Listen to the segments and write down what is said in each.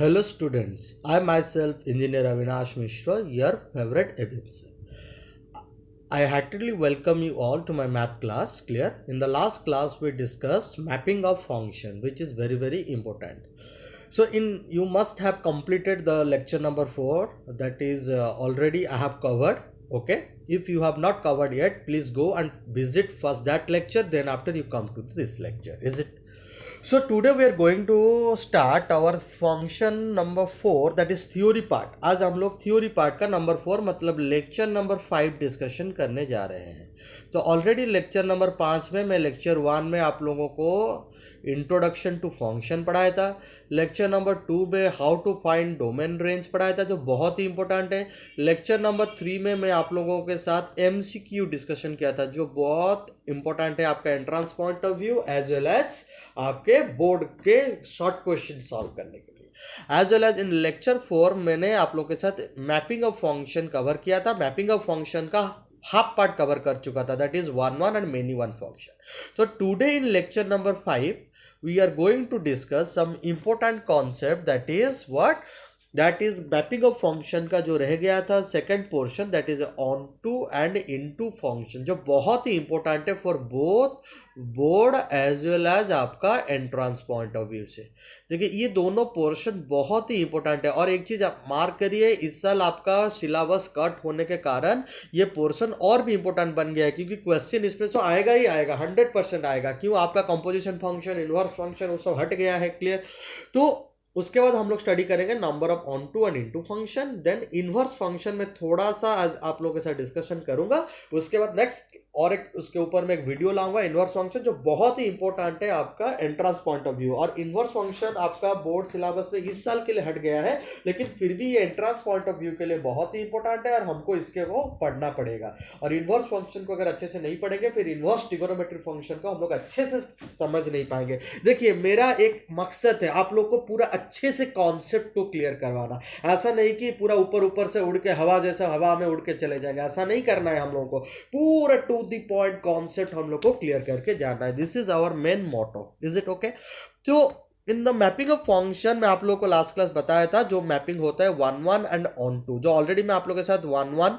Hello students, I myself Engineer Avinash Mishra, your favorite agency. I heartily welcome you all to my math class. Clear? In the last class we discussed mapping of function, which is very important. So in you must have completed the lecture number 4, that is already I have covered. Okay, if you have not covered yet, please go and visit first that lecture, then after you come to this lecture. Is it? So today we are going to start our function number 4, that is theory part. आज हम लोग theory part का number 4 मतलब lecture number 5 discussion करने जा रहे हैं. तो ऑलरेडी लेक्चर नंबर 5 में मैं लेक्चर 1 में आप लोगों को इंट्रोडक्शन टू फंक्शन पढ़ाया था. लेक्चर नंबर 2 में how to find domain range पढ़ाया था, जो बहुत ही इंपॉर्टेंट है. लेक्चर नंबर 3 में मैं आप लोगों के साथ एमसीक्यू डिस्कशन किया था, जो बहुत इंपॉर्टेंट है आपका entrance point of view as well as आपके बोर्ड के शॉर्ट क्वेश्चन सॉल्व करने के लिए. एज वेल एज इन लेक्चर 4 मैंने आप लोगों के साथ मैपिंग ऑफ फंक्शन कवर किया था. मैपिंग ऑफ फंक्शन का हाफ पार्ट कवर कर चुका था, that is one and many one function. तो today in lecture number 5 we are going to discuss some important concept, that is what, that is mapping of function का जो रह गया था second portion, that is on to and into function, जो बहुत ही important है for both board as well as आपका एंट्रेंस पॉइंट ऑफ व्यू से. देखिए ये दोनों पोर्शन बहुत ही इंपॉर्टेंट है. और एक चीज आप मार्क करिए, इस साल आपका सिलेबस कट होने के कारण ये पोर्शन और भी इंपॉर्टेंट बन गया है, क्योंकि क्वेश्चन इसमें तो आएगा ही आएगा, 100% आएगा. क्यों? आपका कंपोजिशन फंक्शन, इनवर्स फंक्शन वो सब हट गया है. क्लियर? तो उसके बाद हम लोग स्टडी करेंगे number of onto and into function. Then inverse function में थोड़ा सा आज आप लोगों के साथ डिस्कशन करूंगा. उसके बाद नेक्स्ट और एक उसके ऊपर में एक वीडियो लाऊंगा इनवर्स फंक्शन, जो बहुत ही इंपॉर्टेंट है आपका एंट्रेंस पॉइंट ऑफ व्यू. और इनवर्स फंक्शन आपका बोर्ड सिलेबस में इस साल के लिए हट गया है, लेकिन फिर भी ये एंट्रेंस पॉइंट ऑफ व्यू के लिए बहुत ही इंपॉर्टेंट है और हमको इसके वो पढ़ना पड़ेगा. और इनवर्स फंक्शन को अगर अच्छे से नहीं पढ़ेंगे फिर इनवर्स ट्रिगोनोमेट्री फंक्शन को हम लोग अच्छे से समझ नहीं पाएंगे. देखिए मेरा एक मकसद है आप लोग को पूरा अच्छे से कॉन्सेप्ट को क्लियर करवाना. ऐसा नहीं कि पूरा ऊपर ऊपर से उड़ के हवा जैसा हवा में उड़ के चले जाएंगे, ऐसा नहीं करना है. हम लोगों को पूरा टू द पॉइंट कॉन्सेप्ट हम लोग को क्लियर करके जाना है. This is our main motto. Is it okay? तो in the mapping of function में आप लोगों को लास्ट क्लास बताया था जो मैपिंग होता है 1 एंड ऑन टू, जो ऑलरेडी मैं आप लोगों के साथ 1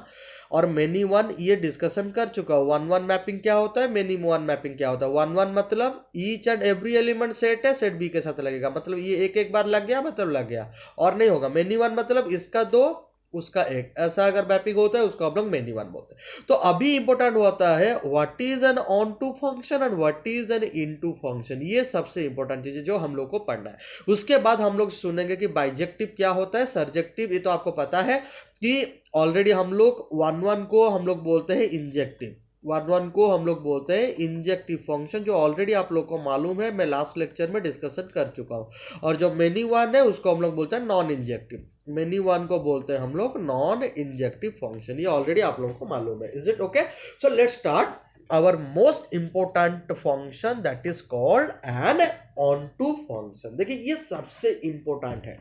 और मेनी वन ये डिस्कशन कर चुका हूं. 1 मैपिंग क्या होता है, मेनी वन मैपिंग क्या होता है. 1 मतलब each and every element set है, सेट बी के साथ लगेगा, मतलब ये एक बार लग गया मतलब लग गया और नहीं होगा. मेनी वन मतलब इसका 2 उसका 1, ऐसा अगर मैपिंग होता है उसको हम लोग मेनी वन बोलते हैं. तो अभी इंपॉर्टेंट होता है what is an onto function and what is an into function. ये सबसे इंपॉर्टेंट चीज है जो हम लोग को पढ़ना है. उसके बाद हम लोग सुनेंगे कि बाइजेक्टिव क्या होता है, सर्जेक्टिव ये तो आपको पता है कि ऑलरेडी हम लोग 1 को हम लोग बोलते हैं इंजेक्टिव, 1 को हम लोग बोलते हैं इंजेक्टिव फंक्शन, जो ऑलरेडी आप लोग को मालूम है, मैं लास्ट लेक्चर में डिस्कशन कर चुका हूं. और जो मेनी वन है उसको हम लोग बोलते हैं नॉन इंजेक्टिव. मेनी वन को बोलते हैं हम लोग नॉन इंजेक्टिव फंक्शन. ये ऑलरेडी आप लोगों को मालूम है. Is it okay? So let's start our most important function, that is called an onto function. देखिए ये सबसे इंपॉर्टेंट है,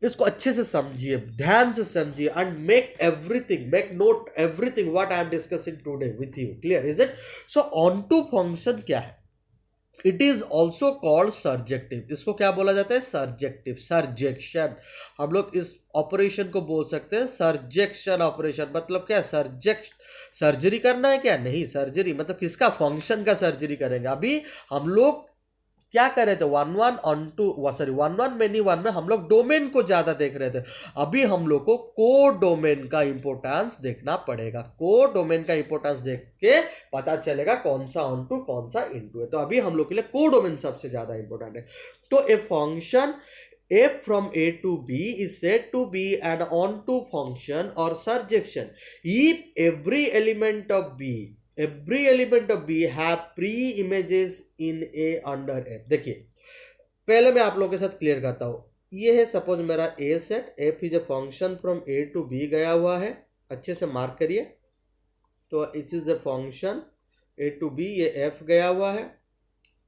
इसको अच्छे से समझिए, ध्यान से समझिए and make note everything what I am discussing today with you. Clear? Is it? So onto function क्या है? It is also called surjective. इसको क्या बोला जाता है? Surjective, surjection. हम लोग इस ऑपरेशन को बोल सकते हैं सर्जेक्शन ऑपरेशन. मतलब क्या? सर्जरी करना है क्या? नहीं, सर्जरी मतलब किसका? फंक्शन का सर्जरी करेंगे. अभी हम लोग क्या कर रहे थे? 1 मेनी वन में हम लोग डोमेन को ज्यादा देख रहे थे. अभी हम लोग को को डोमेन का इंपोर्टेंस देखना पड़ेगा. को डोमेन का इंपोर्टेंस देख के पता चलेगा कौन सा ऑन टू कौन सा इनटू है. तो अभी हम लोग के लिए को डोमेन सबसे ज्यादा इंपोर्टेंट है. तो a function f from a to b is said to be an onto function or surjection if every element of b have pre-images in a under f. देखिए पहले मैं आप लोगों के साथ क्लियर करता हूं. ये है सपोज मेरा a set, f is a function from a to b गया हुआ है. अच्छे से मार्क करिए. तो it is a function a to b, ये f गया हुआ है.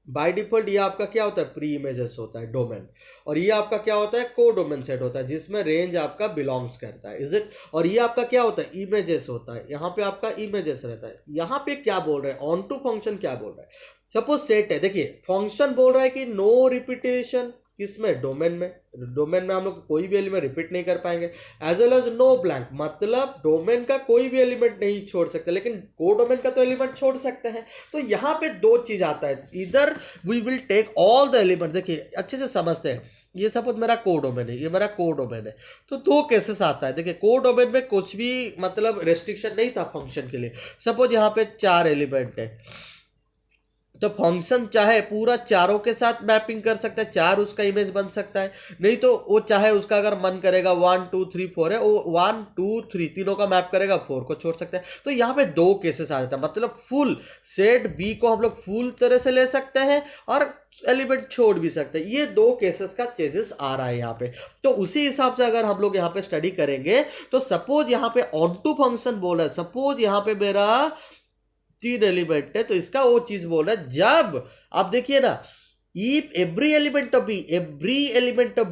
बाय डिफॉल्ट ये आपका क्या होता है? प्री इमेजेस होता है, डोमेन. और ये आपका क्या होता है? को डोमेन सेट होता है, जिसमें रेंज आपका बिलोंग्स करता है. Is it? और ये आपका क्या होता है? इमेजेस होता है. यहाँ पे आपका इमेजेस रहता है. यहाँ पे क्या बोल रहे हैं? ऑन टू फंक्शन क्या बोल रहा है? सपोज सेट है. देखिए फंक्शन बोल रहा है कि नो रिपीटेशन, किसमें, डोमेन में। डोमेन में हम लोग कोई भी एलिमेंट रिपीट नहीं कर पाएंगे। As well as no blank, मतलब डोमेन का कोई भी एलिमेंट नहीं छोड़ सकते, लेकिन कोडोमेन का तो एलिमेंट छोड़ सकते हैं। तो यहाँ पे दो चीज आता है, इधर we will take all the element. देखिए अच्छे से समझते हैं, ये सपोज मेरा कोडोमेन है, ये मेरा कोडोमेन है। तो दो केसेस आता है। देखिए कोडोमेन में कुछ भी मतलब रेस्ट्रिक्शन नहीं था फंक्शन के लिए। सपोज यहाँ पे 4 एलिमेंट है, तो फंक्शन चाहे पूरा चारों के साथ मैपिंग कर सकता है, 4 उसका इमेज बन सकता है। नहीं तो वो चाहे उसका अगर मन करेगा 1 2 3 4 है, वो 1 2 3 तीनों का मैप करेगा, 4 को छोड़ सकता है। तो यहाँ पे दो केसेस आ जाता है, मतलब फुल सेट बी को हम लोग फुल तरह से ले सकते हैं और एलिमेंट छोड़ भी सकते हैं। ये दो केसेस का चेंजेस आ रहा है यहाँ पे। तो उसी हिसाब से अगर हम लोग यहाँ पे स्टडी करेंगे, तो सपोज यहाँ पे ऑन टू फंक्शन बोला है, सपोज यहाँ पे मेरा 3 एलिमेंट है, तो इसका वो चीज बोल रहा है, जब आप देखिए ना, if every element of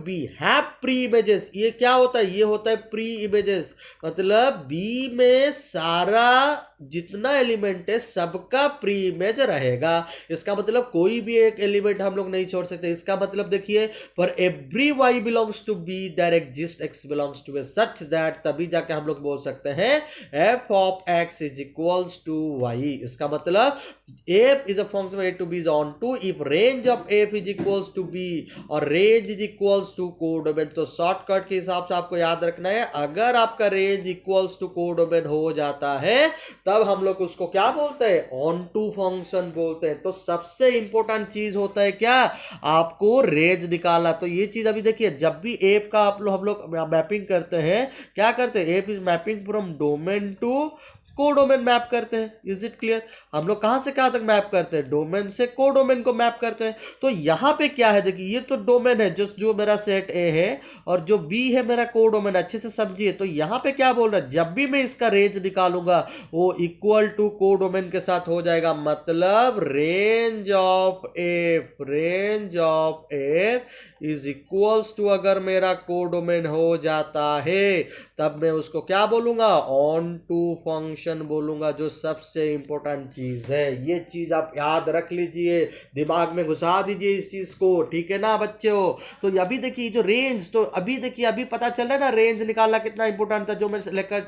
b have pre images, ये क्या होता है, ये होता है प्री इमेजेस। मतलब b में सारा जितना एलिमेंट है सबका प्री इमेज रहेगा। इसका मतलब कोई भी एक एलिमेंट हम लोग नहीं छोड़ सकते। इसका मतलब देखिए, for every y belongs to b there exist x belongs to a such that, तभी जाके हम लोग बोल सकते हैं f of x is equals to y। इसका मतलब f is a function a to b is onto if range of f is equals to b और range is equals to codomain. तो शॉर्टकट के हिसाब से आपको याद रखना है, अगर आपका रेंज इक्वल्स टू कोडोमेन हो जाता है तब हम लोग उसको क्या बोलते हैं, ऑन टू फंक्शन बोलते हैं। तो सबसे इंपॉर्टेंट चीज होता है क्या, आपको रेंज निकालना। तो ये चीज अभी देखिए, जब भी एफ का आप लोग हम लोग मैपिंग करते हैं, क्या करते हैं, f is mapping from domain to codomain map करते हैं। Is it clear. हम लोग कहां से कहां तक मैप करते हैं, डोमेन से कोडोमेन को मैप करते हैं। तो यहां पे क्या है, देखिए ये तो डोमेन है जो मेरा सेट ए है, और जो बी है मेरा कोडोमेन। अच्छे से समझिए, तो यहां पे क्या बोल रहा है, जब भी मैं इसका रेंज निकालूंगा वो इक्वल टू कोडोमेन के साथ हो जाएगा। मतलब range of f is equals to, अगर मेरा कोडोमेन हो जाता है तब मैं उसको क्या बोलूंगा, ऑन टू फंक्शन बोलूंगा, जो सबसे इंपॉर्टेंट चीज है। ये चीज आप याद रख लीजिए, दिमाग में घुसा दीजिए इस चीज को, ठीक है ना बच्चों। तो अभी देखिए जो रेंज, तो अभी देखिए अभी पता चल रहा है ना रेंज निकालना कितना इंपॉर्टेंट था, जो मैं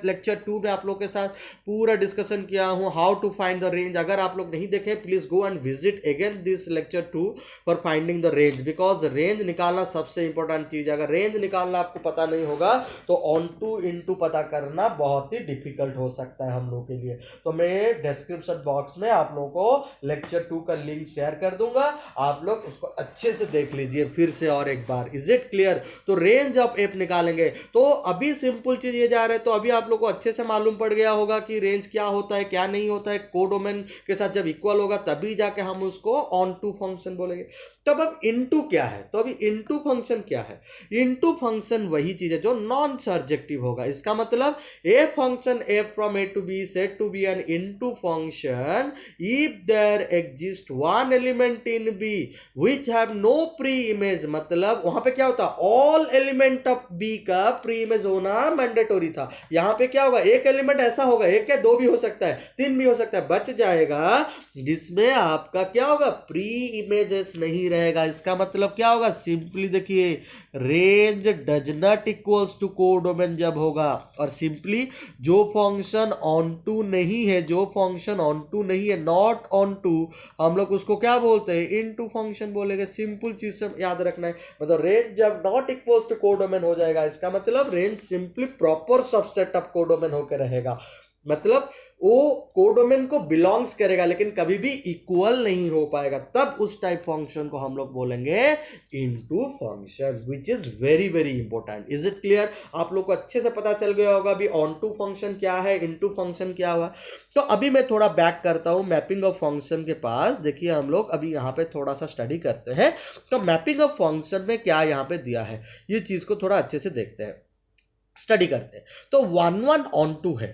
लेक्चर 2 में आप लोग के साथ पूरा डिस्कशन किया हूं, how to find the range. अगर आप लोग नहीं देखे, please go and visit again this lecture 2 for finding the range, because range निकालना सबसे इंपॉर्टेंट चीज है। अगर रेंज निकालना आपको पता नहीं होगा तो ऑन टू इनटू पता करना बहुत ही डिफिकल्ट हो सकता है हम लोग के लिए। तो मैं डिस्क्रिप्शन बॉक्स में आप लोगों को लेक्चर 2 का लिंक शेयर कर दूंगा, आप लोग उसको अच्छे से देख लीजिए फिर से और एक बार। Is it clear. तो रेंज ऑफ एफ निकालेंगे, तो अभी सिंपल चीज ये जा रहा है, तो अभी आप लोग को अच्छे से मालूम पड़ गया होगा कि रेंज क्या होता है क्या नहीं होता है। कोडोमेन के साथ जब इक्वल होगा तभी जाके हम उसको ऑन टू फंक्शन बोलेंगे। तब अब इनटू क्या है, तो अभी इनटू फंक्शन क्या है, इनटू फंक्शन वही चीज है जो नॉन सर्जेक्टिव होगा। इसका मतलब a function f from a to b said to be an into function if there exist one element in b which have no pre image. मतलब वहां पे क्या होता, ऑल एलिमेंट ऑफ बी का pre image होना mandatory था। यहां पे क्या होगा, एक एलिमेंट ऐसा होगा, एक क्या दो भी हो सकता है, 3 भी हो सकता है, बच जाएगा जिसमें आपका क्या होगा, प्री इमेजेस नहीं रहेगा। इसका मतलब क्या होगा, सिंपली देखिए range does not equals to codomain जब होगा, और सिंपली जो फंक्शन ऑन टू नहीं है, जो फंक्शन ऑन टू नहीं है, नॉट ऑन टू, हम लोग उसको क्या बोलते हैं, इनटू फंक्शन बोलेंगे। सिंपल चीज से याद रखना है। मतलब रेंज जब नॉट इक्वल्स टू कोडोमेन हो जाएगा, इसका मतलब range simply proper subset of codomain होकर रहेगा। मतलब वो कोडोमेन को बिलोंग्स करेगा लेकिन कभी भी इक्वल नहीं हो पाएगा, तब उस टाइप फंक्शन को हम लोग बोलेंगे into function, which is very very important. Is it clear. आप लोग को अच्छे से पता चल गया होगा अभी ऑन टू फंक्शन क्या है, इनटू फंक्शन क्या हुआ। तो अभी मैं थोड़ा बैक करता हूं मैपिंग ऑफ फंक्शन के पास। देखिए हम लोग अभी यहां पे थोड़ा सा स्टडी करते हैं, तो मैपिंग ऑफ फंक्शन में क्या यहां पे दिया है, ये चीज को थोड़ा अच्छे से देखते हैं, स्टडी करते हैं। तो 1 1 ऑन टू है,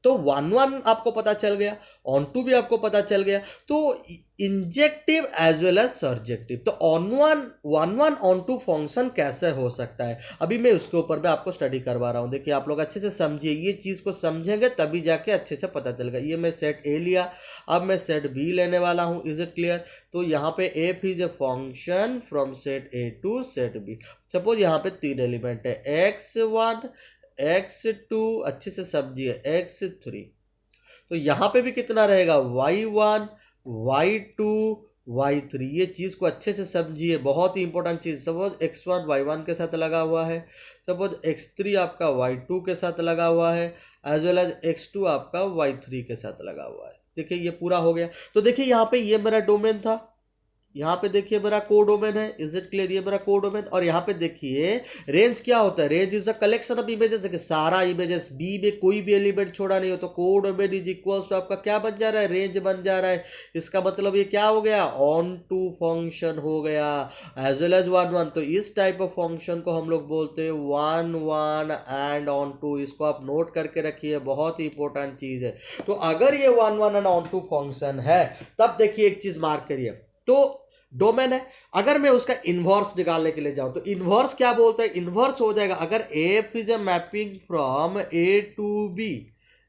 तो 1 1 आपको पता चल गया, ऑन टू भी आपको पता चल गया, तो injective as well as surjective. तो on one onto function कैसे हो सकता है, अभी मैं उसके ऊपर भी आपको स्टडी करवा रहा हूँ। देखिए आप लोग अच्छे से समझिए, ये चीज़ को समझेंगे तभी जाके अच्छे से पता चलेगा। ये मैं सेट ए लिया, अब मैं सेट बी लेने वाला हूँ। Is it clear? तो यहाँ पे f is a function from set a to set b. Suppose यहाँ पे 3 एलिमेंट है, x1 x2, अच्छे से समझिए x3। तो यहां पे भी कितना रहेगा, y1 y2 y3। ये चीज को अच्छे से समझिए, बहुत ही इंपॉर्टेंट चीज। सपोज x1 y1 के साथ लगा हुआ है, सपोज x3 आपका y2 के साथ लगा हुआ है, एज वेल एज x2 आपका y3 के साथ लगा हुआ है। देखिए ये पूरा हो गया। तो देखिए यहाँ पे ये मेरा डोमेन था, यहाँ पे देखिए मेरा कोडोमेन है। Is it clear? ये मेरा कोडोमेन। और यहाँ पे देखिए रेंज क्या होता है, range is a collection of images. देखिए सारा इमेजेस, बी में कोई भी एलिमेंट छोड़ा नहीं हो, तो कोडोमेन इज इक्वल्स टू आपका क्या बन जा रहा है, रेंज बन जा रहा है। इसका मतलब ये क्या हो गया, ऑन टू फंक्शन हो गया, एज वेल एज 1 1। तो इस टाइप ऑफ फंक्शन को हम लोग बोलते हैं 1 1 एंड ऑन टू। इसको आप नोट करके रखिए, बहुत ही इंपॉर्टेंट चीज है। तो अगर ये 1 1 एंड ऑन टू फंक्शन है, तब देखिए एक चीज मार्क करिए, तो डोमेन है। अगर मैं उसका इनवर्स निकालने के लिए जाऊं, तो इनवर्स क्या बोलता है, इनवर्स हो जाएगा अगर f is a mapping from a to b,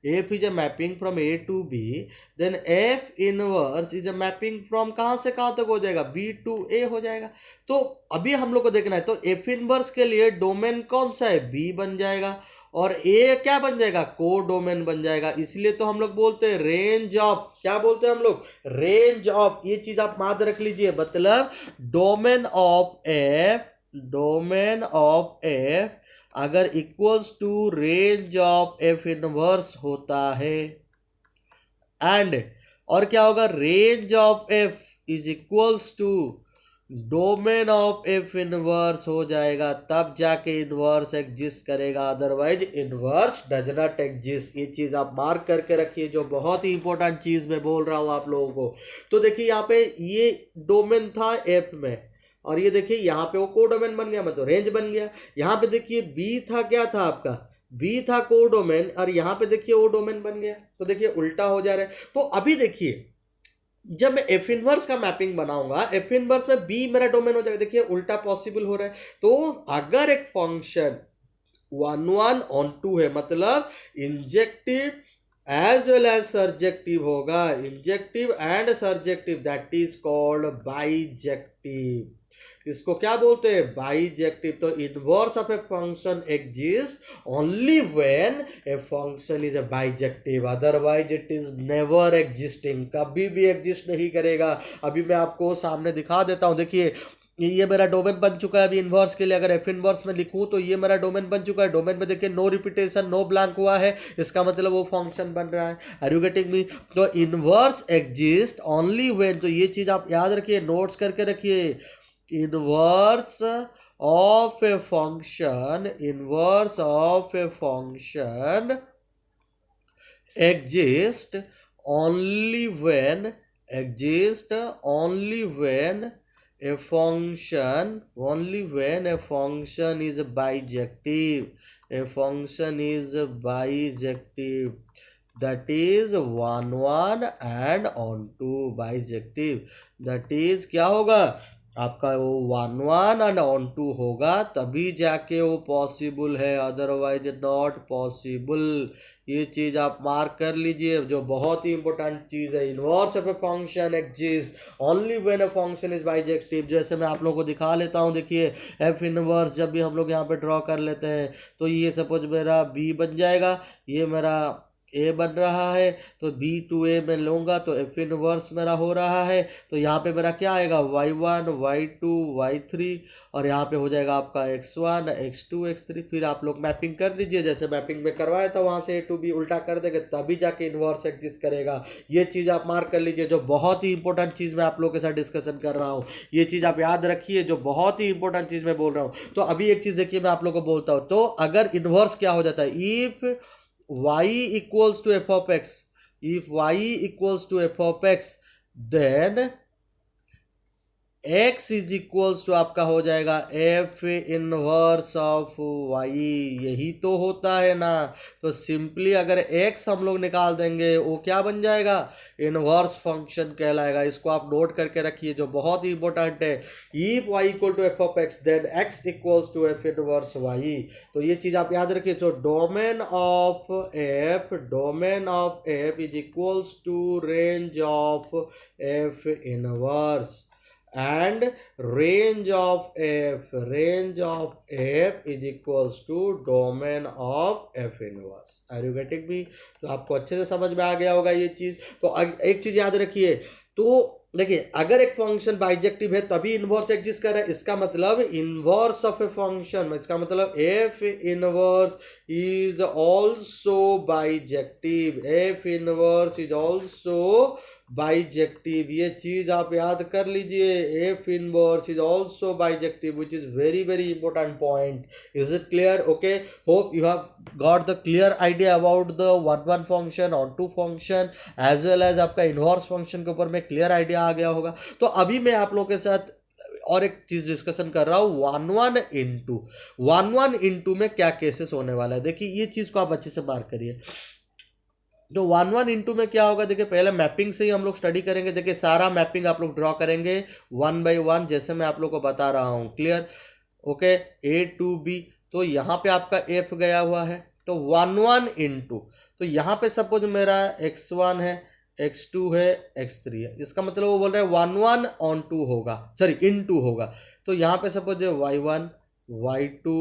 f is a mapping from a to b, then f inverse is a mapping from कहां से कहां तक हो जाएगा, बी टू ए हो जाएगा। तो अभी हम लोग को देखना है, तो एफ इनवर्स के लिए डोमेन कौन सा है, बी बन जाएगा, और ए क्या बन जाएगा, को डोमेन बन जाएगा। इसलिए तो हम लोग बोलते हैं रेंज ऑफ, क्या बोलते हैं हम लोग, रेंज ऑफ। ये चीज आप याद रख लीजिए, मतलब domain of f, domain of f अगर equals to range of f inverse होता है, एंड और क्या होगा, range of f is equals to domain of f inverse हो जाएगा, तब जाके इनवर्स एग्जिस्ट करेगा, otherwise inverse does not exist. ये चीज आप मार्क करके रखिए, जो बहुत ही इंपॉर्टेंट चीज मैं बोल रहा हूं आप लोगों को। तो देखिए यहाँ पे ये डोमेन था एफ में, और ये देखिए यहाँ पे वो कोडोमेन बन गया, मतलब रेंज बन गया। यहाँ पे देखिए बी था, क्या था आपका, बी था कोडोमेन, और यहाँ पे देखिए वो डोमेन बन गया। तो देखिए उल्टा हो जा रहा है। तो अभी देखिए जब मैं एफ इनवर्स का मैपिंग बनाऊंगा, एफ इनवर्स में बी मेरा डोमेन हो जाएगा। देखिए उल्टा पॉसिबल हो रहा है। तो अगर एक फंक्शन 1 1 ऑन टू है, मतलब injective as well as surjective होगा, injective and surjective, that is called bijective. इसको क्या बोलते हैं, बाइजेक्टिव। तो inverse of a function exist only when a function is a bijective, otherwise it is never existing, कभी भी एग्जिस्ट नहीं करेगा। अभी मैं आपको सामने दिखा देता हूं, देखिए ये मेरा डोमेन बन चुका है। अभी इनवर्स के लिए अगर एफ इनवर्स में लिखूं, तो ये मेरा डोमेन बन चुका है। डोमेन में देखिए नो रिपीटेशन, नो ब्लैंक हुआ है, इसका मतलब वो फंक्शन बन रहा है। Are you getting me? तो इनवर्स एग्जिस्ट ओनली व्हेन, तो ये चीज आप याद रखिए, नोट्स करके रखिए, inverse of a function, inverse of a function exist only when, exist only when a function, only when a function is bijective, a function is bijective, that is 1 1 and on to bijective, that is क्या होगा आपका, वो 1 1 and on to होगा, तभी जाके वो possible है, otherwise not possible. ये चीज आप मार्क कर लीजिए, जो बहुत ही इंपॉर्टेंट चीज है। Inverse of a function exist only when a function is bijective. जैसे मैं आप लोगों को दिखा लेता हूँ, देखिए एफ इनवर्स जब भी हम लोग यहाँ पे ड्रॉ कर लेते हैं, तो ये सपोज मेरा बी बन जाएगा, ये मेरा ए बन रहा है, तो बी टू ए में लूंगा तो एफ इनवर्स मेरा हो रहा है। तो यहाँ पे मेरा क्या आएगा, y1 y2 y3, और यहाँ पे हो जाएगा आपका x1 x2 x3। फिर आप लोग मैपिंग कर लीजिए, जैसे मैपिंग में करवाया था वहाँ से ए टू बी उल्टा कर देंगे, तभी जाके इनवर्स एग्जिस्ट करेगा। ये चीज़ आप मार्क कर लीजिए, जो बहुत ही इंपॉर्टेंट चीज़ मैं आप लोग के साथ डिस्कशन कर रहा हूँ। ये चीज़ आप याद रखिए, जो बहुत ही इंपॉर्टेंट चीज़ मैं बोल रहा हूँ। तो अभी एक चीज़ देखिए, मैं आप लोग को बोलता हूँ, तो अगर इनवर्स क्या हो जाता है, if y equals to f of x, if y equals to f of x, then x is equals to आपका हो जाएगा f इनवर्स ऑफ y, यही तो होता है ना। तो सिंपली अगर x हम लोग निकाल देंगे वो क्या बन जाएगा, इनवर्स फंक्शन कहलाएगा। इसको आप नोट करके रखिए जो बहुत ही इंपॉर्टेंट है। If y equal to f of x then x equals to f inverse y। तो ये चीज आप याद रखिए। तो domain of f is equals to range of f inverse and range of f is equals to domain of f inverse। Are you getting me? तो आपको अच्छे से समझ में आ गया होगा ये चीज। तो एक चीज याद रखिए, तो देखिए अगर एक फंक्शन बाइजेक्टिव है तभी इनवर्स एग्जिस्ट कर रहा है, इसका मतलब इनवर्स ऑफ ए फंक्शन, इसका मतलब f inverse is also bijective, f inverse is also bijective. ये चीज आप याद कर लीजिए, f inverse is also bijective which is very very important point. Is it clear? Okay, hope you have got the clear idea about the one function, onto function as well as आपका inverse function के ऊपर में clear idea आ गया होगा। तो अभी मैं आप लोगों के साथ और एक चीज डिस्कशन कर रहा हूं, वन वन इंटू में क्या केसेस होने वाला है। देखिए ये चीज को आप अच्छे से मार्क करिए। तो वन वन इंटू में क्या होगा, देखिए पहले मैपिंग से ही हम लोग स्टडी करेंगे। देखिए सारा मैपिंग आप लोग ड्रॉ करेंगे वन बाय वन, जैसे मैं आप लोग को बता रहा हूँ। Clear? Okay, a to b, तो यहाँ पे आपका एफ गया हुआ है। तो वन वन इंटू, तो यहाँ पे सपोज मेरा x1 है, x2 है, x3 है, इसका मतलब वो बोल रहे हैं वन वन ऑन टू होगा, सॉरी इन टू होगा। तो यहाँ पे suppose y1, y2,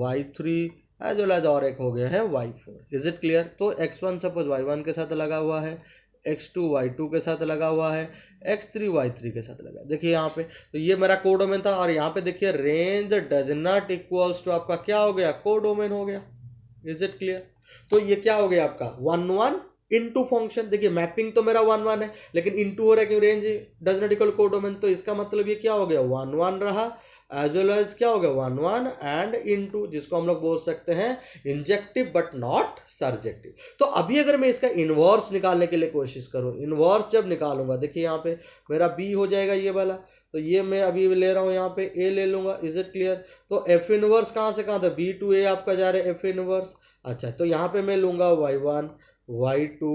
y3 as well as और एक हो गया है y4। Is it clear? तो x1 सपोज y1 के साथ लगा हुआ है, x2 y2 के साथ लगा हुआ है, x3 y3 के साथ लगा। देखिए यहाँ पे तो ये मेरा कोडोमेन था, और यहाँ पे देखिए range does not equals to आपका क्या हो गया, कोडोमेन हो गया। Is it clear? तो ये क्या हो गया आपका वन वन इनटू फंक्शन। देखिए मैपिंग तो मेरा वन वन है, लेकिन इनटू हो रहा है क्यों, range does not equal codomain. तो इसका मतलब ये क्या हो गया, वन वन रहा, एज वेल एज क्या हो गया वन वन एंड इनटू, जिसको हम लोग बोल सकते हैं इंजेक्टिव बट नॉट सर्जेक्टिव। तो अभी अगर मैं इसका इनवर्स निकालने के लिए कोशिश करूं, इनवर्स जब निकालूंगा, देखिए यहाँ पे मेरा बी हो जाएगा ये वाला, तो ये मैं अभी ले रहा हूँ यहाँ पे ए ले लूंगा। Is it clear? तो एफ इनवर्स कहाँ से कहाँ था, बी टू ए आपका जा रहा है एफ इनवर्स। अच्छा, तो यहाँ पे मैं लूंगा y1, y2,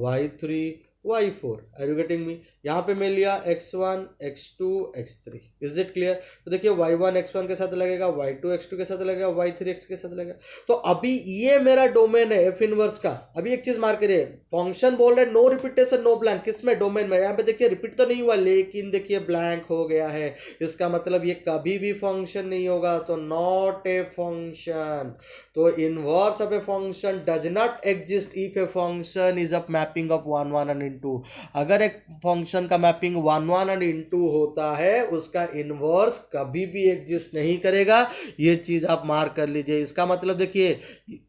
y3, y4। Are you getting me? यहाँ पे मैं लिया x1, x2, x3। Is it clear? तो देखिए y1 x1 के साथ लगेगा, y2 x2 के साथ लगेगा, y3 x के साथ लगेगा। तो अभी ये मेरा डोमेन है एफ इनवर्स का। अभी एक चीज मार्क करिए, फंक्शन बोल रहे हैं नो रिपीटेशन नो ब्लैंक, किसमें, डोमेन में। यहाँ पे देखिए रिपीट तो नहीं हुआ, लेकिन देखिए ब्लैंक हो गया है, इसका मतलब ये कभी भी फंक्शन नहीं होगा, तो नॉट ए फंक्शन। तो inverse of a function does not exist if A function is a mapping of one one and into. अगर एक फंक्शन का mapping one one and into होता है, उसका इनवर्स कभी भी एग्जिस्ट नहीं करेगा। ये चीज आप मार्क कर लीजिए। इसका मतलब देखिए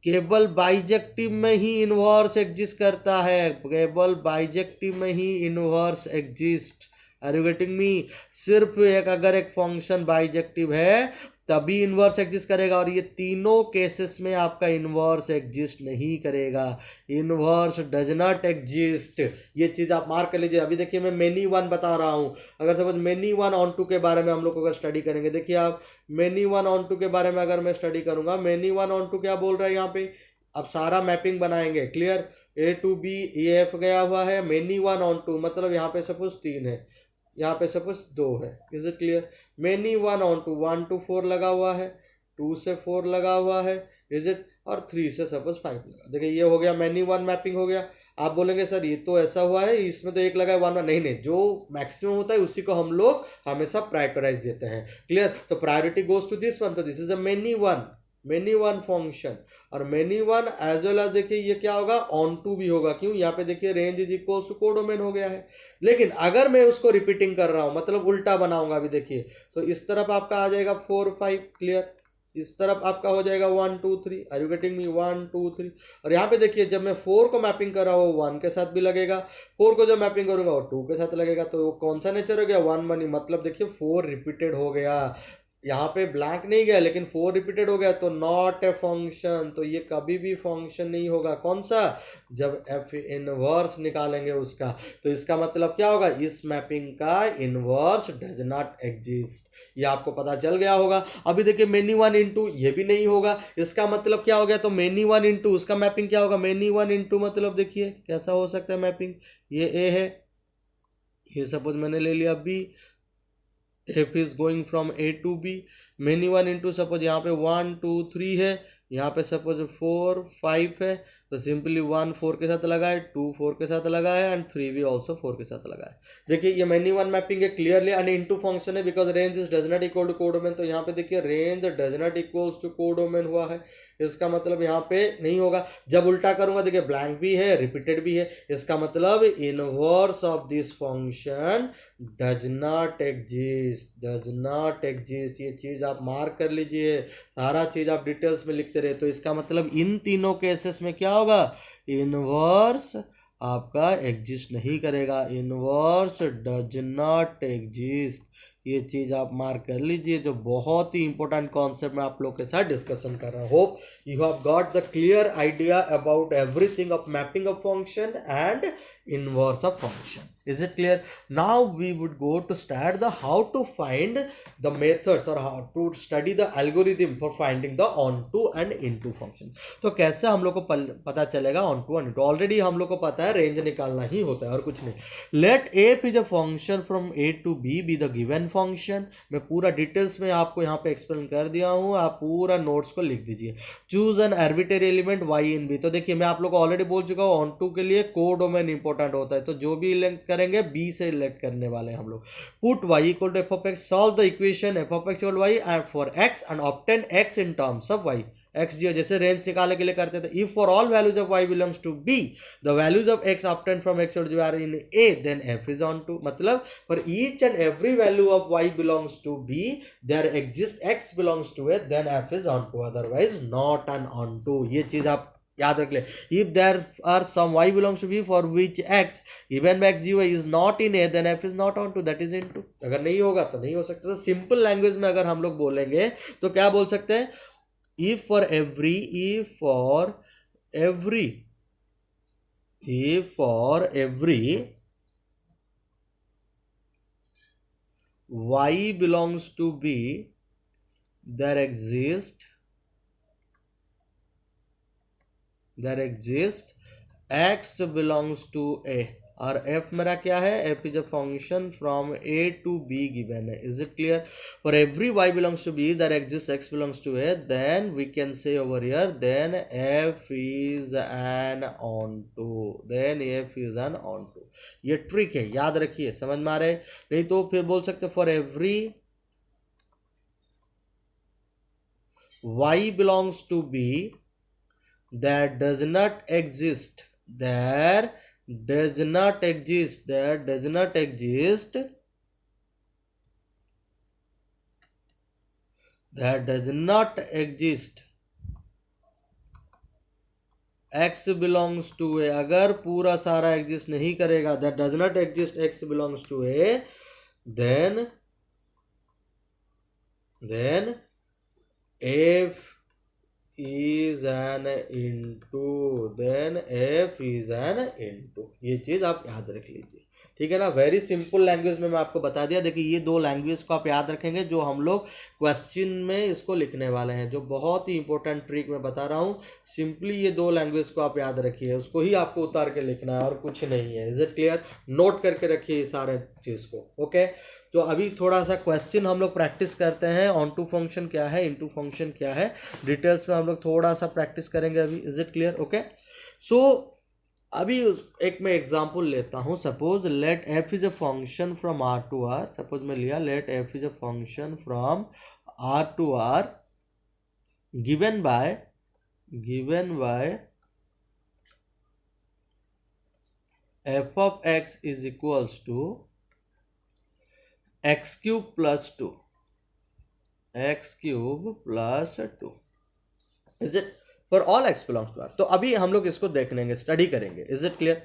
केवल बाइजेक्टिव में ही इनवर्स एग्जिस्ट करता है, केवल बाइजेक्टिव में ही inverse exist. Are you getting me? सिर्फ एक अगर एक फंक्शन बाइजेक्टिव है तभी इनवर्स एग्जिस्ट करेगा, और ये तीनों केसेस में आपका इनवर्स एग्जिस्ट नहीं करेगा। इनवर्स डज नॉट एग्जिस्ट, ये चीज आप मार्क कर लीजिए। अभी देखिए मैं मेनी वन बता रहा हूं, अगर suppose many one onto के बारे में हम लोग अगर स्टडी करेंगे, देखिए आप मेनी वन ऑन टू के बारे में अगर मैं स्टडी करूंगा, मेनी वन ऑन टू क्या बोल रहा है यहाँ पे, अब सारा मैपिंग बनाएंगे। Clear? A to b a f गया हुआ है, मेनी वन ऑन टू मतलब यहाँ पे सपोज 3 है, यहाँ पे सपोज 2 है। Is it clear? Many one onto 1 to 4 लगा हुआ है, 2 से 4 लगा हुआ है, इज इट, और 3 से सपोज 5 लगा। देखिए ये हो गया मेनी वन मैपिंग हो गया। आप बोलेंगे सर ये तो ऐसा हुआ है, इसमें तो एक लगा है वन वन। नहीं नहीं, जो मैक्सिमम होता है उसी को हम लोग हमेशा प्रायोरिटाइज देते हैं। क्लियर? तो priority goes to this one, तो this is a many one function. और many one as well as देखिए ये क्या होगा, ऑन टू भी होगा। क्यों? यहाँ पे देखिए range is equal to codomain हो गया है। लेकिन अगर मैं उसको रिपीटिंग कर रहा हूं, मतलब उल्टा बनाऊंगा, अभी देखिए तो इस तरफ आपका आ जाएगा 4 5। क्लियर? इस तरफ आपका हो जाएगा 1 2 3। Are you getting me? 1 2 3। और यहाँ पे देखिए जब मैं 4 को मैपिंग कर रहा हूँ 1 के साथ भी लगेगा, 4 को जब मैपिंग करूंगा वो 2 के साथ लगेगा। तो वो कौन सा नेचर हो गया, 1 1। मतलब देखिए 4 रिपीटेड हो गया। यहाँ पे ब्लैंक नहीं गया लेकिन 4 रिपीटेड हो गया तो नॉट ए फंक्शन, तो ये कभी भी फंक्शन नहीं होगा। कौन सा? जब एफ इनवर्स निकालेंगे उसका। तो इसका मतलब क्या होगा? इस मैपिंग का इनवर्स डज नॉट एग्जिस्ट। ये आपको पता चल गया होगा। अभी देखिए मेनी वन इंटू, ये भी नहीं होगा। इसका मतलब क्या हो गया? तो मेनी वन इंटू उसका मैपिंग क्या होगा? मेनी वन इंटू मतलब देखिए कैसा हो सकता है मैपिंग। ये ए है, ये सपोज मैंने ले लिया b, f is going from a to b. Many one into suppose यहाँ पे 1 2 3 है, यहाँ पे सपोज 4 5 है, तो सिंपली 1 4 के साथ लगा है, 2 4 के साथ लगा है एंड 3 भी ऑल्सो 4 के साथ लगा है। देखिए ये मेनी वन मैपिंग है क्लियरली, एंड इनटू फंक्शन है because range is does not equal to codomain. तो यहाँ पे देखिए range does not equals to codomain हुआ है, इसका मतलब यहाँ पे नहीं होगा। जब उल्टा करूंगा देखिए ब्लैंक भी है, रिपीटेड भी है, इसका मतलब inverse of this function does not exist, does not exist. ये चीज आप मार्क कर लीजिए, सारा चीज आप डिटेल्स में लिखते रहे। तो इसका मतलब इन तीनों केसेस में क्या होगा? इनवर्स आपका एग्जिस्ट नहीं करेगा, इनवर्स डज नॉट एग्जिस्ट। ये चीज आप मार्क कर लीजिए, जो बहुत ही इंपॉर्टेंट कॉन्सेप्ट मैं आप लोग के साथ डिस्कशन कर रहा हूँ। Hope you have got the clear idea about everything of mapping of function and inverse of function. Is it clear? Now we would go to start the how to find the methods or how to study the algorithm for finding the onto and into function. तो कैसे हम लोग को पता चलेगा onto and into? Already हम लोग को पता है रेंज निकालना ही होता है और कुछ नहीं। Let f is a function from a to b be the given function. मैं पूरा डिटेल्स में आपको यहाँ पे एक्सप्लेन कर दिया हूँ, आप पूरा नोट्स को लिख दीजिए। Choose an arbitrary element y in b। तो देखिए मैं आप लोग को ऑलरेडी बोल चुका हूँ onto के लिए कोडोमेन इंपॉर्टेंट होता है, तो जो भी इलेक्ट करेंगे बी से इलेक्ट करने वाले हैं हम लोग। Put y equal to f of x, solve the equation f of x equal y and for x and obtain x in terms of y। x जो जैसे रेंज निकालने के लिए करते थे, if for all values of y belongs to b the values of x obtain from x जो are in a then f is onto. मतलब for each and every value of y belongs to b there exist x belongs to a then f is onto, otherwise not an onto. ये चीज आप याद रख ले। If there are some y belongs to b for which x even x gy is not in a then f is not on to, that is into। अगर नहीं होगा तो नहीं हो सकता। तो सिंपल लैंग्वेज में अगर हम लोग बोलेंगे तो क्या बोल सकते हैं? if for every y belongs to b there exists x belongs to a, और f मेरा क्या है? f is a function from a to b given है। is it clear? for every y belongs to b that exists x belongs to a, then we can say over here then f is an onto, then f is an onto। ये trick है, याद रखिए, समझ में आ रहा है? नहीं तो फिर बोल सकते for every y belongs to b that does not exist that does not exist x belongs to a। अगर पूरा सारा एग्जिस्ट नहीं करेगा, that does not exist x belongs to a, then f is an into, then f is an into। ये चीज आप याद रख लीजिए, ठीक है ना? वेरी सिंपल लैंग्वेज में मैं आपको बता दिया। देखिए ये दो लैंग्वेज को आप याद रखेंगे जो हम लोग क्वेश्चन में इसको लिखने वाले हैं, जो बहुत ही इंपॉर्टेंट ट्रिक मैं बता रहा हूँ। सिंपली ये दो लैंग्वेज को आप याद रखिए, उसको ही आपको उतार के लिखना है और कुछ नहीं है। Is it clear? नोट करके रखिए सारे चीज को। ओके तो अभी थोड़ा सा क्वेश्चन हम लोग प्रैक्टिस करते हैं। ऑन टू फंक्शन क्या है, इनटू फंक्शन क्या है, डिटेल्स में हम लोग थोड़ा सा प्रैक्टिस करेंगे अभी। Is it clear? Okay so अभी एक मैं एग्जांपल लेता हूं। Suppose let f is a function from r to r। Suppose मैं लिया let f is a function from r to r given by f of x is equals to x cube plus 2 is it for all x belongs to r। तो अभी हम लोग इसको देख लेंगे, study करेंगे। Is it clear?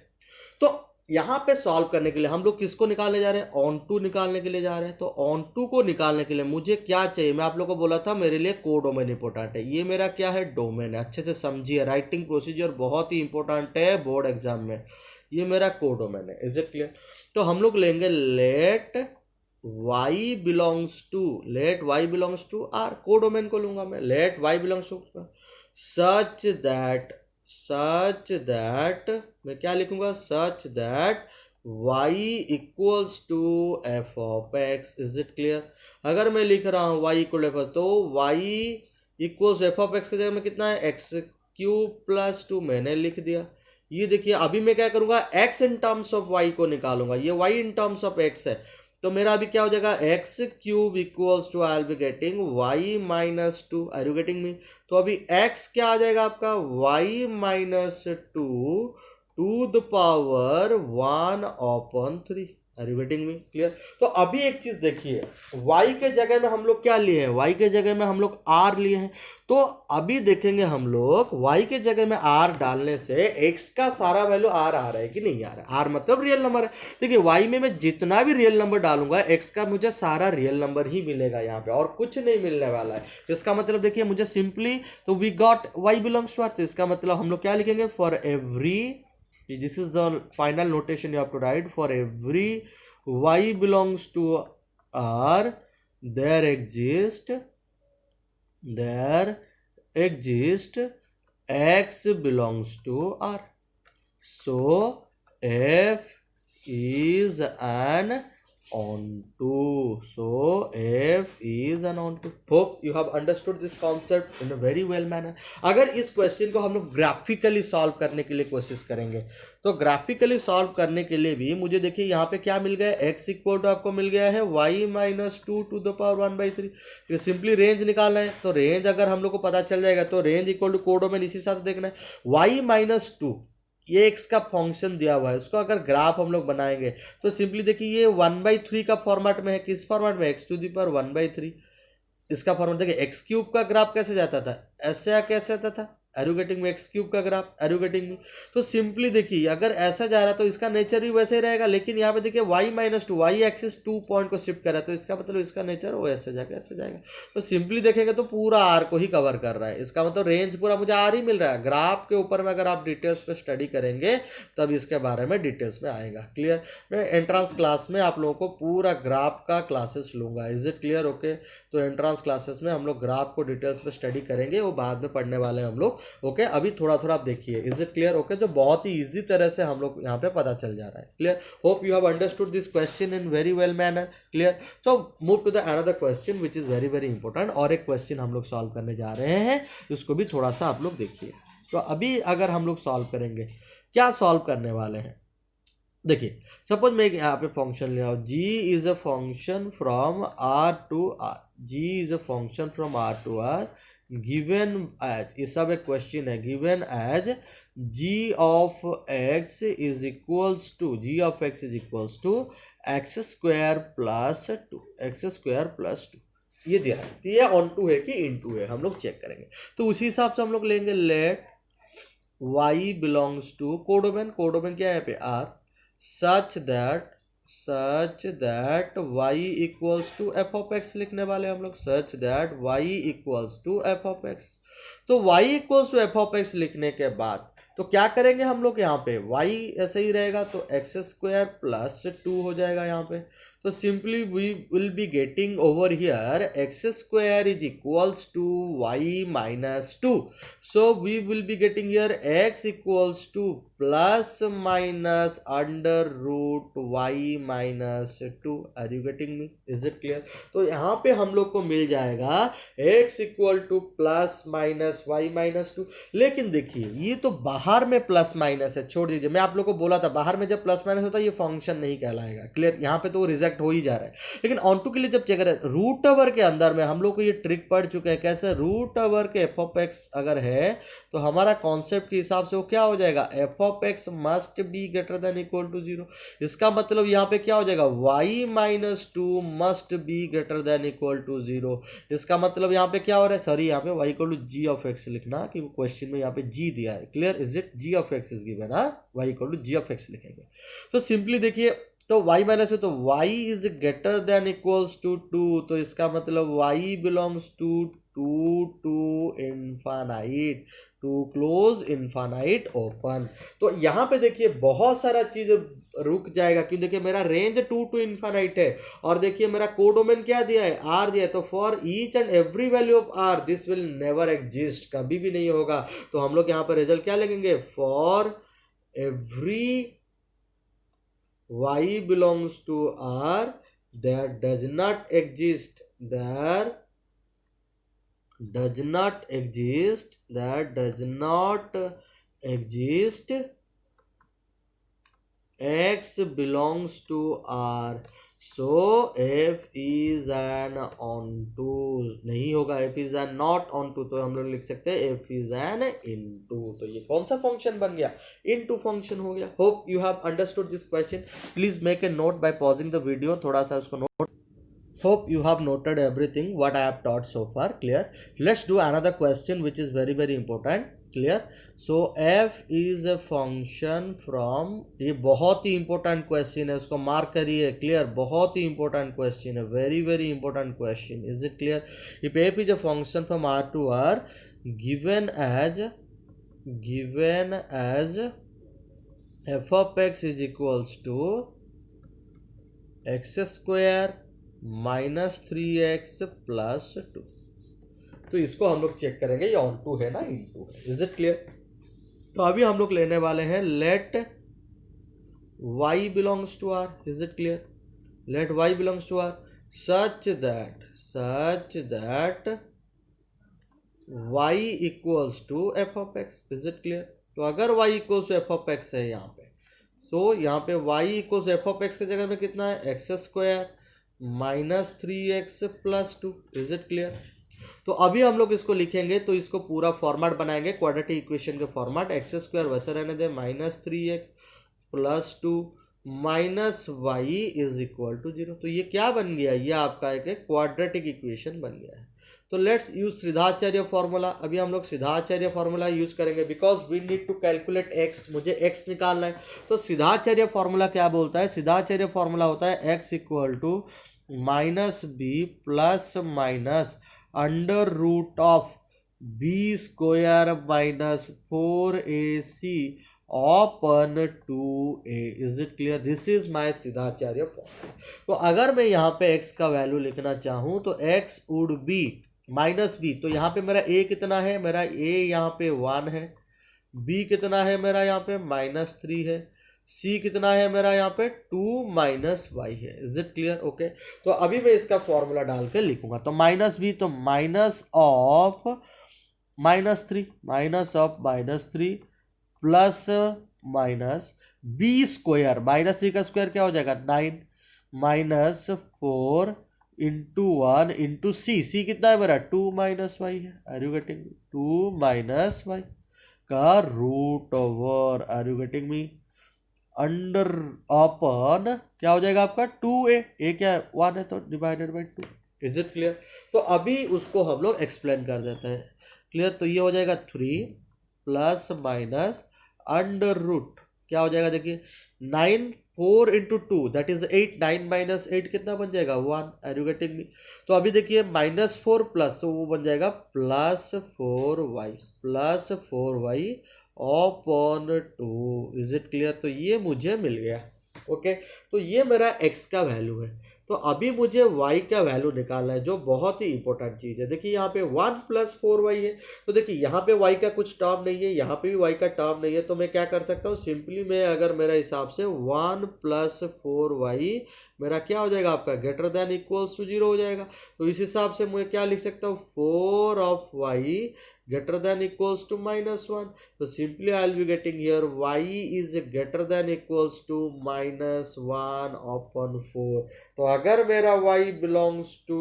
तो यहाँ पे सॉल्व करने के लिए हम लोग किसको निकालने जा रहे हैं, ऑन टू निकालने के लिए जा रहे हैं। तो ऑन टू को निकालने के लिए मुझे क्या चाहिए, मैं आप लोगों को बोला था मेरे लिए कोडोमेन इंपॉर्टेंट है। ये मेरा क्या है, डोमेन है। अच्छे से समझिए, राइटिंग प्रोसीजर बहुत ही इंपॉर्टेंट है बोर्ड एग्जाम में। ये मेरा कोडोमेन है, इज इट क्लियर। तो हम लोग लेंगे let y belongs to R, codomain को लूंगा मैं, let y belongs to such that मैं क्या लिखूंगा, such that y equals to f of x, is it clear. अगर मैं लिख रहा हूँ y इक्वल एफ, तो y equals f of x की जगह में कितना है, एक्स क्यूब प्लस टू, मैंने लिख दिया। ये देखिए अभी मैं क्या करूंगा, x in terms of y को निकालूंगा, ये y in terms of x है। तो मेरा अभी क्या हो जाएगा, x cube equals to I will be getting y minus two, are you getting me. तो अभी x क्या आ जाएगा आपका, y minus two the power 1/3, are you getting me, clear. तो अभी एक चीज देखिए, y के जगह में हम लोग क्या लिए हैं, y के जगह में हम लोग r लिए हैं। तो अभी देखेंगे हम लोग y के जगह में r डालने से x का सारा वैल्यू r आ रहा है कि नहीं आ रहा है, r मतलब रियल नंबर है। देखिए y में मैं जितना भी रियल नंबर डालूंगा x का मुझे सारा रियल नंबर ही मिलेगा यहाँ पे, और कुछ नहीं मिलने वाला है। तो इसका मतलब देखिए मुझे सिंपली, तो we got y belongs to r, तो इसका मतलब हम लोग क्या लिखेंगे, for every, this is the final notation you have to write, for every y belongs to r there exists x belongs to r. So f is an onto. Hope you have understood this concept in a very well manner. अगर इस question को हम लोग graphically solve करने के लिए कोशिश करेंगे, तो ग्राफिकली सॉल्व करने के लिए भी मुझे देखिए यहाँ पे क्या मिल गया, x इक्वल टू आपको मिल गया है y minus two to the power 1/3। ये सिंपली रेंज निकालना है, तो रेंज अगर हम लोग को पता चल जाएगा तो रेंज इक्वल टू कोडोमेन इसी हिसाब से देखना है। y माइनस टू, ये x का फंक्शन दिया हुआ है, उसको अगर ग्राफ हम लोग बनाएंगे तो सिंपली देखिए ये 1/3 का फॉर्मेट में है। किस फॉर्मेट में, x टू द पावर 1/3। इसका फॉर्मेट देखिए, x क्यूब का ग्राफ कैसे जाता था, ऐसे या कैसे आता था, are you getting me, x cube का graph, are you getting me. तो सिंपली देखिए अगर ऐसा जा रहा है तो इसका नेचर भी वैसे ही रहेगा, लेकिन यहाँ पे देखिए y minus two, y axis 2 point को शिफ्ट कर रहा है, तो इसका मतलब इसका नेचर वो ऐसे जाएगा, ऐसे जाएगा। तो सिंपली देखेंगे तो पूरा आर को ही कवर कर रहा है, इसका मतलब रेंज पूरा मुझे आर ही मिल रहा है। ग्राफ के ऊपर में अगर आप डिटेल्स पे स्टडी करेंगे तब इसके बारे में डिटेल्स में आएगा, क्लियर। मैं एंट्रांस क्लास में आप लोगों को पूरा ग्राफ का क्लासेस लूंगा, इज इट क्लियर, ओके। तो एंट्रांस क्लासेस में हम लोग ग्राफ को डिटेल्स पे स्टडी करेंगे, वो बाद में पढ़ने वाले हैं हम लोग, ओके। अभी थोड़ा थोड़ा आप देखिए, इज इट क्लियर, ओके। तो बहुत ही इजी तरह से हम लोग यहाँ पे पता चल जा रहा है, clear. Hope you have understood this question in very well manner, clear. So move to the another question which is very very important. और एक क्वेश्चन हम लोग सॉल्व करने जा रहे हैं, उसको भी थोड़ा सा आप लोग देखिए। तो अभी अगर हम लोग सॉल्व करेंगे, क्या सॉल्व करने वाले हैं, देखिए सपोज मैं यहाँ पे फंक्शन ले रहा हूँ, g is a function from r to r, g is a function from r to r, given as, ये सब एक क्वेश्चन है, given as g of x is equals to x square plus two, ये दिया है। तो ये on to है कि इन टू है, हम लोग चेक करेंगे। तो उसी हिसाब से हम लोग लेंगे let y belongs to codomain क्या है यहाँ पे r, such that y equals to f of x लिखने वाले हम लोग, such that y equals to f of x। तो y equals to f of x लिखने के बाद तो क्या करेंगे हम लोग, यहाँ पे y ऐसे ही रहेगा तो एक्स स्क्वायर प्लस 2 हो जाएगा यहाँ पे। तो simply we will be getting over here x square is equals to y minus 2। So we will be getting here x equals to plus minus under root y minus 2, are you getting me, is it clear. तो यहाँ पे हम लोग को मिल जाएगा x equal to plus minus y minus 2। लेकिन देखिए ये तो बाहर में प्लस माइनस है, छोड़ दीजिए, मैं आप लोग को बोला था बाहर में जब प्लस माइनस होता है ये फंक्शन नहीं कहलाएगा, क्लियर। यहाँ पे तो वो रिजेक्ट एग्जैक्ट हो ही जा रहा है। लेकिन ऑन टू के लिए जब चेक करें, रूट ओवर के अंदर में हम लोग को ये ट्रिक पढ़ चुके हैं कैसे रूट ओवर के एफ ऑफ एक्स अगर है तो हमारा कॉन्सेप्ट के हिसाब से वो क्या हो जाएगा, f of x must be greater than equal to 0। इसका मतलब यहाँ पे क्या हो जाएगा, y minus two must be greater than equal to 0। इसका मतलब यहाँ पे क्या हो रहा है, सॉरी यहाँ पे y equal to g of x लिखना, कि क्वेश्चन में यहाँ पे g दिया है। Clear, is it, g of x is given, y equal to g of x लिखेंगे। तो सिंपली देखिए, तो y माइनस तो y is greater than equals to 2, तो इसका मतलब y belongs to 2 to infinite, two close infinite open. तो यहाँ पे देखिए बहुत सारा चीज रुक जाएगा, क्यों, देखिए मेरा रेंज 2 टू इनफाइनाइट है, और देखिए मेरा कोडोमेन क्या दिया है, r दिया है। तो for each and every value of r this will never exist, कभी भी नहीं होगा। तो हम लोग यहाँ पर रिजल्ट क्या लिखेंगे, for every y belongs to r there does not exist x belongs to r, so f is an onto नहीं होगा, f is an not onto, तो हम लोग लिख सकते हैं f is an into। तो ये कौन सा फंक्शन बन गया, into फंक्शन हो गया। Hope you have understood this question. Please make a note by pausing the video, थोड़ा सा उसको note. Hope you have noted everything what I have taught so far. Clear, let's do another question which is very very important. Clear, so f is a function from, ये बहुत ही important question है, उसको mark करिए। Clear, बहुत ही important question है, very very important question, is it clear? If f is a function from r to r given as f of x is equals to x square minus 3x plus 2, तो इसको हम लोग check करेंगे ये on to है ना into है, is it clear? तो अभी हम लोग लेने वाले हैं let y belongs to r, is it clear? Let y belongs to r such that y equals to f of x, is it clear? तो अगर y equals to f of x है यहाँ पे, तो यहाँ पे y equals to f of x की जगह में कितना है, x square minus 3x plus 2, is it clear? तो अभी हम लोग इसको लिखेंगे, तो इसको पूरा फॉर्मेट बनाएंगे क्वाड्रेटिक इक्वेशन के फॉर्मेट, एक्स स्क्वायर वैसे रहने दें, minus 3x plus 2 minus y is equal to 0। तो ये क्या बन गया, ये आपका एक क्वाड्रेटिक इक्वेशन बन गया है। तो लेट्स यूज सीधाचार्य फॉर्मूला। अभी हम लोग सीधाचार्य फॉर्मूला यूज करेंगे, because we need to calculate x, मुझे एक्स निकालना है। तो सीधाचार्य फॉर्मूला क्या बोलता है, सीधाचार्य फॉर्मूला होता है x equal to minus b plus minus under root of b square minus 4ac open 2a, is it clear? This is my Shridharacharya formula. तो अगर मैं यहाँ पे x का वैल्यू लिखना चाहूँ तो x would be minus b, तो यहाँ पे मेरा a कितना है, मेरा a यहाँ पे 1 है, b कितना है मेरा यहाँ पे माइनस 3 है, c कितना है मेरा यहाँ पे 2 माइनस वाई है, इज इट क्लियर? ओके, तो अभी मैं इसका फॉर्मूला डाल के लिखूंगा। तो माइनस बी, तो minus of minus 3 minus 3 plus minus b square, minus 3 का स्क्वायर क्या हो जाएगा 9 माइनस 4 इंटू 1 इंटू सी कितना है मेरा 2 माइनस वाई है, are you getting? 2 minus y का root over, are you getting me? Under upon क्या हो जाएगा आपका 2a, क्या है 1 है तो divided by 2, is it clear? तो अभी उसको हम लोग एक्सप्लेन कर देते हैं। क्लियर, तो ये हो जाएगा 3 प्लस माइनस अंडर रूट क्या हो जाएगा, देखिए 9 4 इंटू 2 दैट इज 8, 9 माइनस 8 कितना बन जाएगा 1, आर यू गेटिंग मी? तो अभी देखिए माइनस 4 प्लस, तो वो बन जाएगा plus 4y upon 2, is it clear? तो ये मुझे मिल गया। ओके, तो ये मेरा x का वैल्यू है। तो अभी मुझे y का वैल्यू निकालना है, जो बहुत ही इंपॉर्टेंट चीज़ है। देखिए यहाँ पे 1 प्लस 4y है, तो देखिए यहाँ पे y का कुछ टर्म नहीं है, यहाँ पे भी y का टर्म नहीं है, तो मैं क्या कर सकता हूँ, सिंपली मैं अगर मेरा हिसाब से 1 प्लस 4y मेरा क्या हो जाएगा आपका ग्रेटर देन इक्वल्स टू 0 हो जाएगा। तो इस हिसाब से मैं क्या लिख सकता हूँ, 4 of y greater than equals to -1. So simply I will be getting here y is greater than equals to -1/4. तो अगर मेरा y belongs to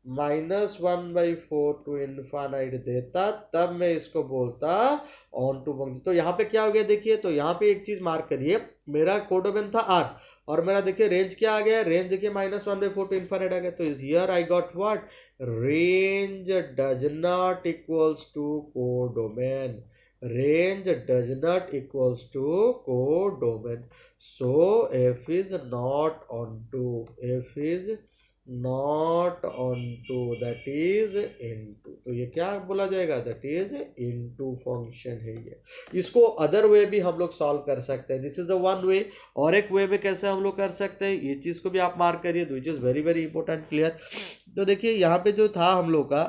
-1/4 to infinite देता तब मैं इसको बोलता ऑन टू फंक्शन। तो यहाँ पे क्या हो गया देखिए, तो यहाँ पे एक चीज मार्क करिए, मेरा कोडोमेन था आर और मेरा देखिए रेंज क्या आ गया, रेंज देखिए -1/4 टू इन्फानाइट आ गया। तो here I got what, range does not equals to codomain, range does not equals to codomain, so f is not onto, f is not onto, that is into। तो ये क्या बोला जाएगा, that is into function है ये। इसको other way भी हम लोग सॉल्व कर सकते हैं, this is a one way. और एक वे में कैसे हम लोग कर सकते हैं, ये चीज को भी आप मार्क करिए, विच is very very important, clear. तो देखिए यहाँ पे जो था हम लोग का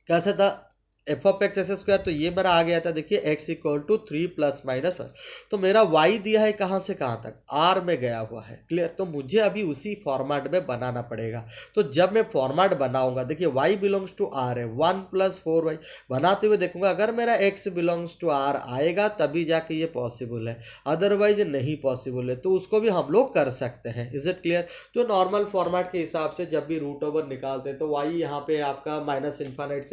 कैसा था, F of x S square, तो ये मेरा आ गया था देखिए x इक्वल टू 3 + -1। तो मेरा y दिया है कहाँ से कहाँ तक, r में गया हुआ है, क्लियर। तो मुझे अभी उसी फॉर्मेट में बनाना पड़ेगा। तो जब मैं फॉर्मेट बनाऊंगा, देखिए y बिलोंग्स टू r है, 1 + 4y बनाते हुए देखूंगा, अगर मेरा x बिलोंग्स टू r आएगा तभी जाके ये पॉसिबल है, अदरवाइज नहीं पॉसिबल है। तो उसको भी हम लोग कर सकते हैं, इज इट क्लियर। तो नॉर्मल फॉर्मेट के हिसाब से जब भी रूट ओवर निकालते हैं तो y यहाँ पे आपका -∞ से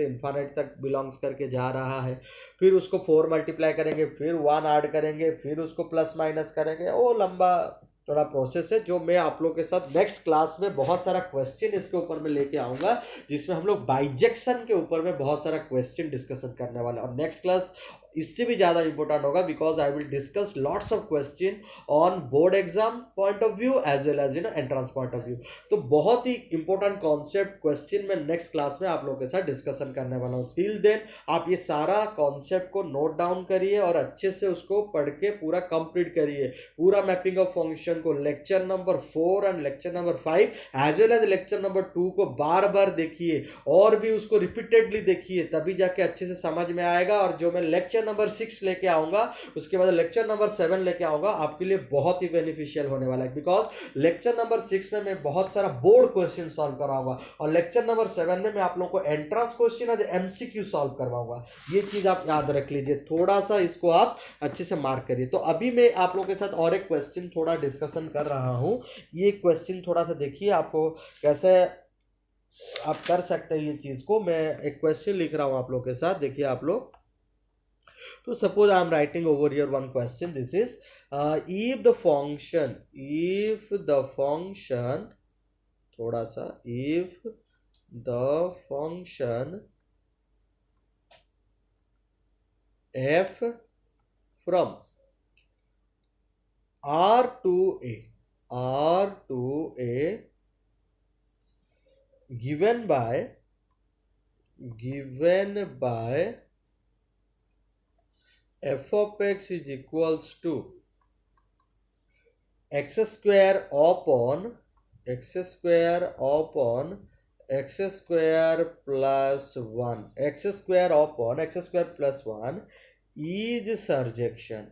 इन्फानाइट तक करके जा रहा है, फिर उसको 4 मल्टीप्लाई करेंगे, फिर 1 ऐड करेंगे, फिर उसको प्लस माइनस करेंगे, वो लंबा थोड़ा प्रोसेस है जो मैं आप लोग के साथ नेक्स्ट क्लास में बहुत सारा क्वेश्चन इसके ऊपर में लेके आऊंगा, जिसमें हम लोग बाइजेक्शन के ऊपर में बहुत सारा क्वेश्चन डिस्कशन करने वाले हैं। और नेक्स्ट क्लास इससे भी ज़्यादा इंपॉर्टेंट होगा, because I will discuss lots of question on board exam point of view as well as entrance point of view. तो बहुत ही इंपॉर्टेंट कॉन्सेप्ट क्वेश्चन मैं नेक्स्ट क्लास में आप लोगों के साथ डिस्कशन करने वाला हूँ। टिल देन आप ये सारा कॉन्सेप्ट को नोट डाउन करिए और अच्छे से उसको पढ़ के पूरा कंप्लीट करिए, पूरा मैपिंग ऑफ फंक्शन को lecture number 4 and lecture number 5 as well as lecture number 2 को बार बार देखिए और भी उसको रिपीटेडली देखिए, तभी जाके अच्छे से समझ में आएगा। और जो मैं लेक्चर नंबर 6 लेके आऊंगा, उसके बाद लेक्चर नंबर 7 लेके आऊंगा, आपके लिए बहुत ही बेनिफिशियल होने वाला है, बिकॉज लेक्चर नंबर 6 में मैं बहुत सारा बोर्ड क्वेश्चन सॉल्व कराऊंगा और लेक्चर नंबर 7 में मैं आप लोगों को एंट्रेंस क्वेश्चन और एमसीक्यू सॉल्व करवाऊंगा। ये चीज आप याद रख लीजिए, थोड़ा सा इसको आप अच्छे से मार्क करिए। तो अभी मैं आप लोगों के साथ और एक क्वेश्चन थोड़ा डिस्कशन कर रहा हूं, ये क्वेश्चन थोड़ा सा देखिए आपको कैसे आप कर सकते हैं ये चीज को। मैं एक क्वेश्चन लिख रहा हूं आप लोग के साथ, देखिए आप लोग। तो suppose I am writing over here one question. This is if the function थोड़ा सा, if the function f from r to a given by f of x is equals to x square upon x square plus 1, x square plus 1 is surjection,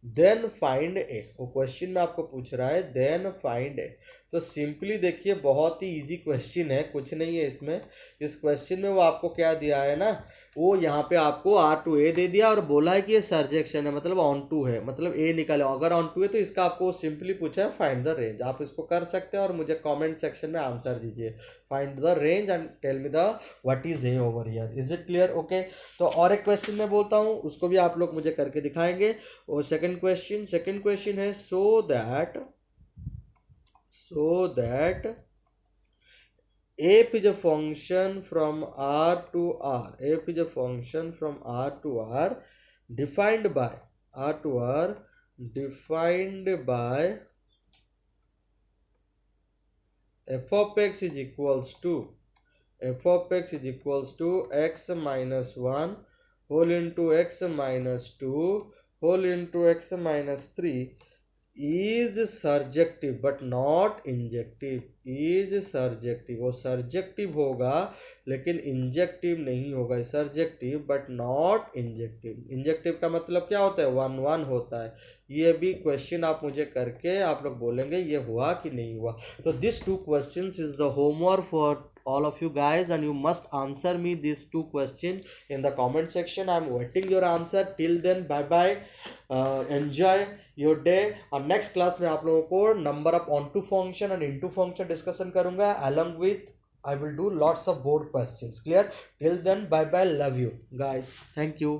then find a. वो question में आपको पूछ रहा है then find ए। तो simply देखिए, बहुत ही easy question है, कुछ नहीं है इसमें। इस क्वेश्चन में वो आपको क्या दिया है ना, वो यहाँ पे आपको आर टू ए दे दिया और बोला है कि ये सर्जेक्शन है, मतलब ऑन टू है, मतलब ए निकाले। अगर ऑन टू है तो इसका आपको सिंपली पूछा है फाइंड द रेंज। आप इसको कर सकते हैं और मुझे कमेंट सेक्शन में आंसर दीजिए, find the range and tell me the what is a over here. Is it clear? Okay. तो और एक क्वेश्चन मैं बोलता हूँ, उसको भी आप लोग मुझे करके दिखाएंगे। और सेकंड क्वेश्चन है so that f is a function from r to r, f is a function from r to r defined by f of x is equals to x minus 1 whole into x minus 2 whole into x minus 3 is surjective but not injective, वो surjective होगा लेकिन injective नहीं होगा, surjective but not injective. Injective का मतलब क्या होता है? 1 1 होता है, ये भी क्वेश्चन आप मुझे करके आप लोग बोलेंगे ये हुआ कि नहीं हुआ. तो this two questions is the homework for all of you guys, and you must answer me these two questions in the comment section. I'm waiting your answer. Till then, bye bye. Enjoy your day. और next class में आप लोगों को number of onto function and into function discussion करूँगा, along with I will do lots of board questions. Clear? Till then, bye bye. Love you guys. Thank you.